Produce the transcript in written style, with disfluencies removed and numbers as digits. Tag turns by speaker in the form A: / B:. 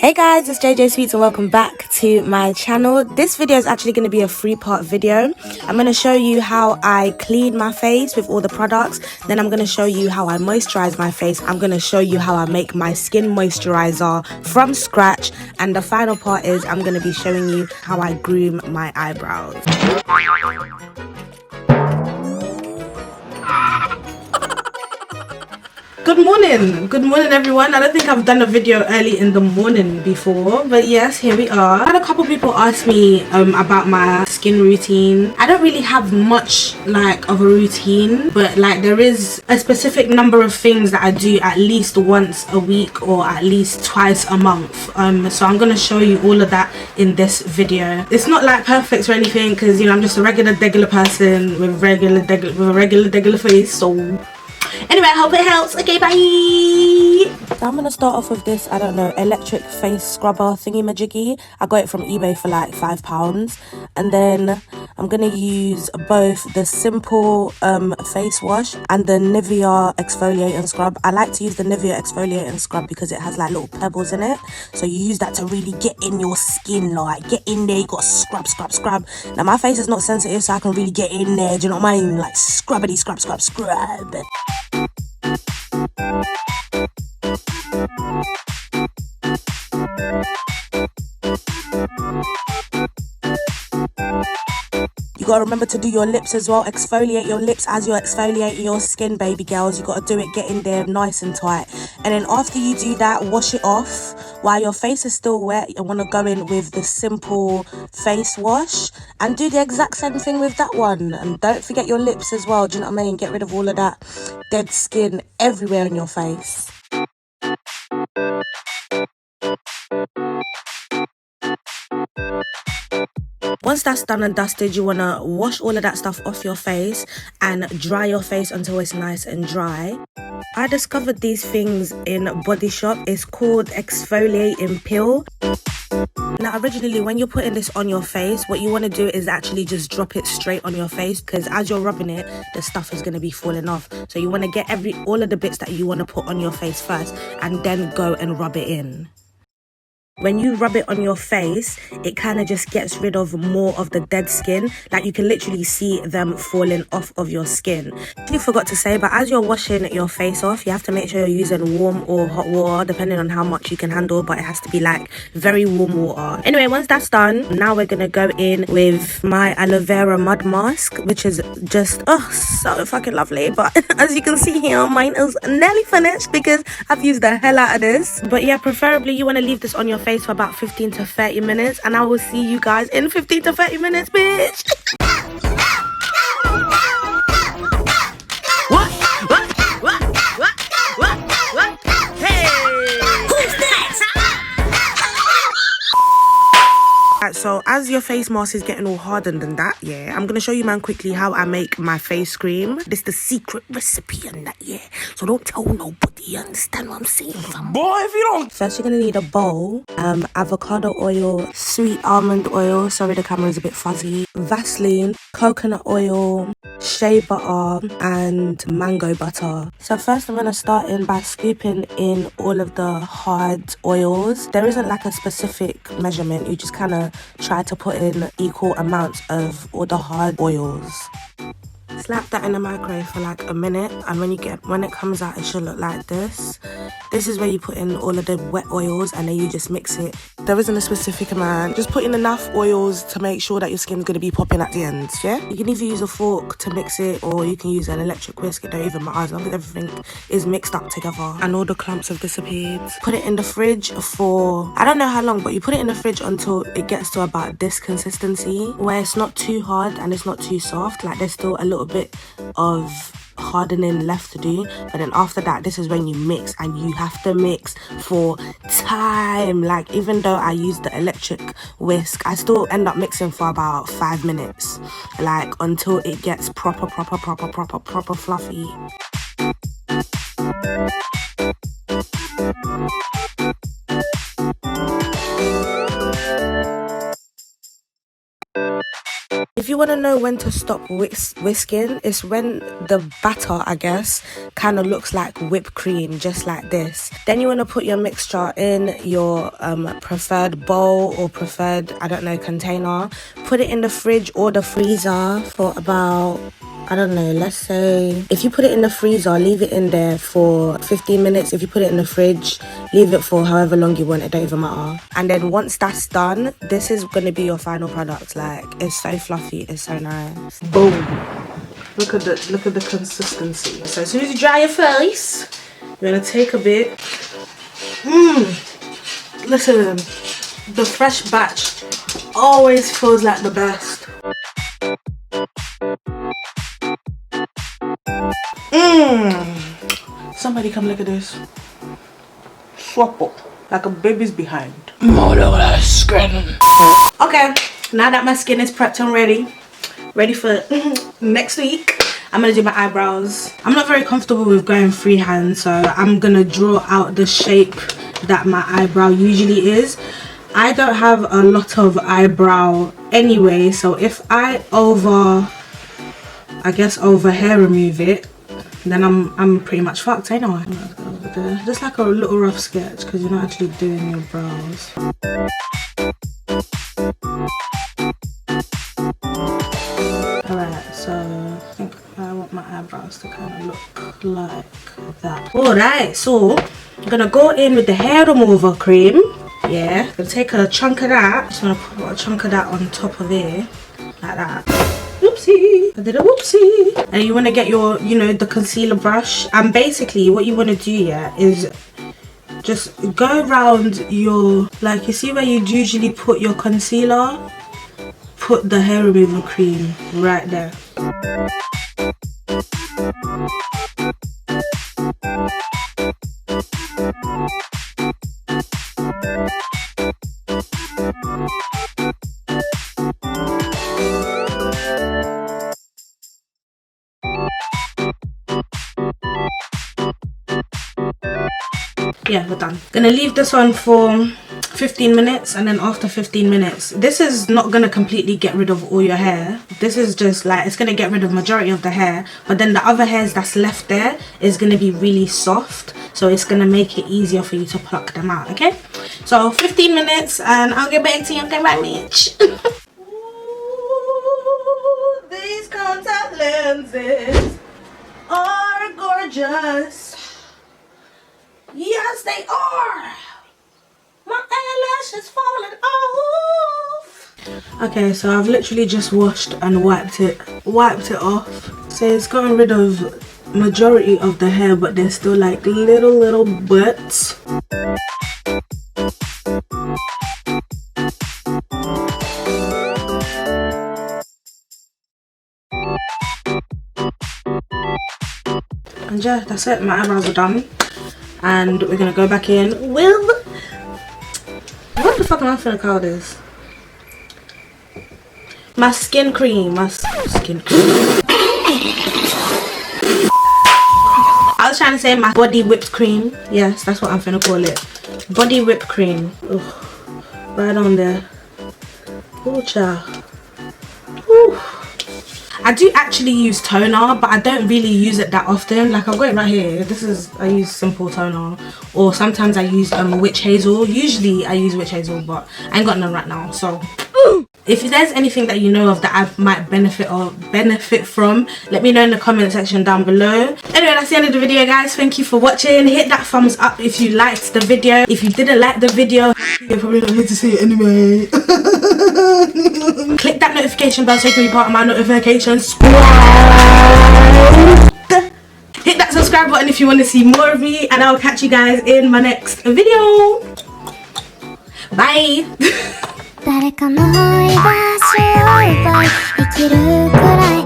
A: Hey guys, it's JayJay Sweets and welcome back to my channel. This video is actually going to be a 3-part video. I'm going to show you how I clean my face with all the products. Then I'm going to show you how I moisturize my face. I'm going to show you how I make my skin moisturizer from scratch. And the final part is I'm going to be showing you how I groom my eyebrows. Good morning everyone. I don't think I've done a video early in the morning before, but yes, here we are. I had a couple people ask me about my skin routine. I don't really have much of a routine, but there is a specific number of things that I do at least once a week or at least twice a month. So I'm gonna show you all of that in this video. It's not perfect or anything, because I'm just a regular person with a regular face. So anyway, I hope it helps. Okay, bye. So I'm gonna start off with this, I don't know, electric face scrubber thingy majiggy. I got it from eBay for £5. And then I'm gonna use both the simple face wash and the Nivea exfoliating scrub. I like to use the Nivea exfoliating scrub because it has little pebbles in it. So you use that to really get in your skin, get in there. You gotta scrub. Now my face is not sensitive, so I can really get in there. Do you know what I mean? Scrubbity scrub. You gotta remember to do your lips as well. Exfoliate your lips as you're exfoliating your skin, baby girls. You gotta do it, get in there nice and tight. And then after you do that, wash it off. While your face is still wet, you wanna go in with the simple face wash and do the exact same thing with that one. And don't forget your lips as well. Do you know what I mean? Get rid of all of that dead skin everywhere on your face. Once that's done and dusted, you want to wash all of that stuff off your face and dry your face until it's nice and dry. I discovered these things in BodyShop. It's called exfoliating peel. Now originally when you're putting this on your face, what you want to do is actually just drop it straight on your face, because as you're rubbing it, the stuff is going to be falling off. So you want to get all of the bits that you want to put on your face first and then go and rub it in. When you rub it on your face, it kind of just gets rid of more of the dead skin. You can literally see them falling off of your skin. You forgot to say, but as you're washing your face off, you have to make sure you're using warm or hot water, depending on how much you can handle, but it has to be very warm water. Anyway, once that's done, now we're gonna go in with my AloeVera mud mask, which is just so fucking lovely. But as you can see here, mine is nearly finished because I've used the hell out of this. But yeah, preferably you want to leave this on your face for about 15 to 30 minutes, and I will see you guys in 15 to 30 minutes, bitch. What? Hey, who's next? Right, so as your face mask is getting all hardened and that, I'm gonna show you, man, quickly how I make my face cream. This is the secret recipe and that, so don't tell nobody, you understand what I'm saying, fam? Boy, if you don't. First you're gonna need a bowl, avocado oil, sweet almond oil, sorry the camera is a bit fuzzy, Vaseline, coconut oil, Shea Butter and mango butter. So first I'm gonna start in by scooping in all of the hard oils. There isn't a specific measurement, you just kind of try to put in equal amounts of all the hard oils. Slap that in the microwave for a minute, and when it comes out, it should look like this. This is where you put in all of the wet oils and then you just mix it. There isn't a specific amount, just put in enough oils to make sure that your skin's going to be popping at the ends. You can either use a fork to mix it, or you can use an electric whisk. It don't even matter, as long as everything is mixed up together and all the clumps have disappeared. Put it in the fridge for, I don't know how long, but you put it in the fridge until it gets to about this consistency, where it's not too hard and it's not too soft. There's still a little bit of hardening left to do, but then after that, this is when you mix, and you have to mix for time. Even though I use the electric whisk, I still end up mixing for about 5 minutes, until it gets proper fluffy. If you want to know when to stop whisking, it's when the batter, I guess, kind of looks like whipped cream, just like this. Then you want to put your mixture in your preferred bowl or preferred, I don't know, container. Put it in the fridge or the freezer for about, I don't know, let's say, if you put it in the freezer, leave it in there for 15 minutes. If you put it in the fridge, leave it for however long you want, it don't even matter. And then once that's done, this is going to be your final product. Like, it's so fluffy, it's so nice. Boom. Look at the consistency. So as soon as you dry your face, you're going to take a bit. Listen, the fresh batch always feels like the best. Somebody come look at this. Swapple. Like a baby's behind. Okay, now that my skin is prepped and ready for next week, I'm gonna do my eyebrows. I'm not very comfortable with going freehand, so I'm gonna draw out the shape that my eyebrow usually is. I don't have a lot of eyebrow anyway, so if I over hair remove it, then I'm pretty much fucked, ain't I? Just like a little rough sketch, because you're not actually doing your brows. Alright, so I think I want my eyebrows to kind of look like that. Alright, so I'm gonna go in with the hair remover cream. Yeah, I'm gonna take a chunk of that. Just gonna put a chunk of that on top of it, like that. Whoopsie, I did a whoopsie. And you want to get your, you know, the concealer brush, and basically what you want to do, yeah, is just go around your, like, you see where you usually put your concealer, put the hair remover cream right there. Yeah, we're done. Gonna leave this on for 15 minutes, and then after 15 minutes, this is not gonna completely get rid of all your hair. This is just like, it's gonna get rid of majority of the hair, but then the other hairs that's left there is gonna be really soft, so it's gonna make it easier for you to pluck them out. Okay, so 15 minutes and I'll get back to you. Okay, bye, Mitch. Ooh, these contact lenses are gorgeous. Yes, they are. My eyelashes falling off. Okay, so I've literally just washed and wiped it off. So it's gotten rid of majority of the hair, but there's still like little bits. And yeah, that's it. My eyebrows are done. And we're gonna go back in with, what the fuck am I gonna call this? My skin cream. I was trying to say my body whipped cream. Yes, that's what I'm gonna call it. Body whipped cream. Ugh. Right on there. Ooh, child. Ooh. I do actually use toner, but I don't really use it that often. Like, I've got it right here. This is, I use simple toner, or sometimes I use witch hazel. Usually I use witch hazel, but I ain't got none right now. So if there's anything that you know of that I might benefit from, let me know in the comment section down below. Anyway, that's the end of the video, guys. Thank you for watching. Hit that thumbs up if you liked the video. If you didn't like the video, you're probably not here to see it anyway. Click that notification bell so you can be part of my notification squad. Hit that subscribe button if you want to see more of me, and I'll catch you guys in my next video. Bye. 誰かの居場所を奪い生きるくらい